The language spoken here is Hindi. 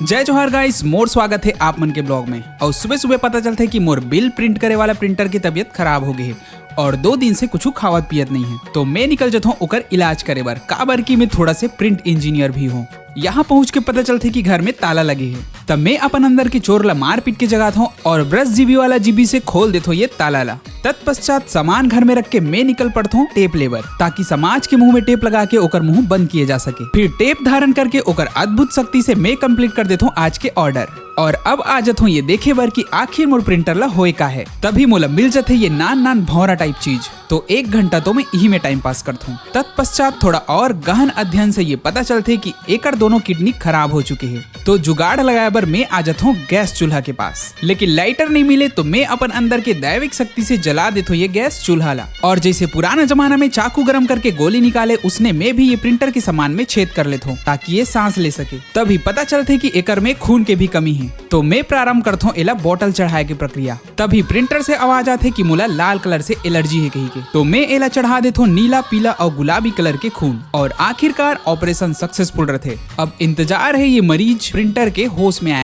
जय जोहार गाइस, मोर स्वागत है आप मन के ब्लॉग में। और सुबह सुबह पता चलता है कि मोर बिल प्रिंट करे वाला प्रिंटर की तबीयत खराब हो गई है और 2 दिन से कुछ खावत पियत नहीं है। तो मैं निकल जाता हूँ ओकर इलाज करे बर, काबर की मैं थोड़ा से प्रिंट इंजीनियर भी हूँ। यहाँ पहुँच के पता चलते कि घर में ताला लगे है। तब मैं अपन अंदर के चोर ला मार पीट के जगाता हूँ और ब्रश जीबी वाला जीबी से खोल देता हूँ ये ताला ला। तत्पश्चात सामान घर में रख के मैं निकल पड़ता हूँ टेप लेबर, ताकि समाज के मुंह में टेप लगा के ओकर मुंह बंद किए जा सके। फिर टेप धारण करके ओकर अद्भुत शक्ति से मैं कंप्लीट कर देता हूँ आज के ऑर्डर। और अब आ जाता हूँ ये देखे बर कि आखिर मोर प्रिंटर ला होए का है। तभी मोला मिल जाते ये नान भौरा टाइप चीज। तो 1 घंटा तो मैं यही में टाइम पास करता हूँ। तत्पश्चात थोड़ा और गहन अध्ययन से ये पता चलते कि एकर दोनों किडनी खराब हो चुके हैं। तो जुगाड़ लगाए बर मैं आ जाता हूँ गैस चूल्हा के पास। लेकिन लाइटर नहीं मिले तो मैं अपन अंदर के दैविक शक्ति से जला देता हूँ ये गैस चूल्हा ला। और जैसे पुराना जमाना में चाकू गरम करके गोली निकाले, उसने मैं भी ये प्रिंटर के सामान में छेद कर लेता हूँ ताकि ये सांस ले सके। तभी पता चलते कि एकर में खून के भी कमी है। तो मैं प्रारंभ करता हूँ एला बोतल चढ़ाए की प्रक्रिया। तभी प्रिंटर से आवाज आते कि मोला लाल कलर से एलर्जी है कहीं के। तो मैं एला चढ़ा देता हूँ नीला, पीला और गुलाबी कलर के खून। और आखिरकार ऑपरेशन सक्सेसफुल रहे। अब इंतजार है ये मरीज प्रिंटर के होश में आए।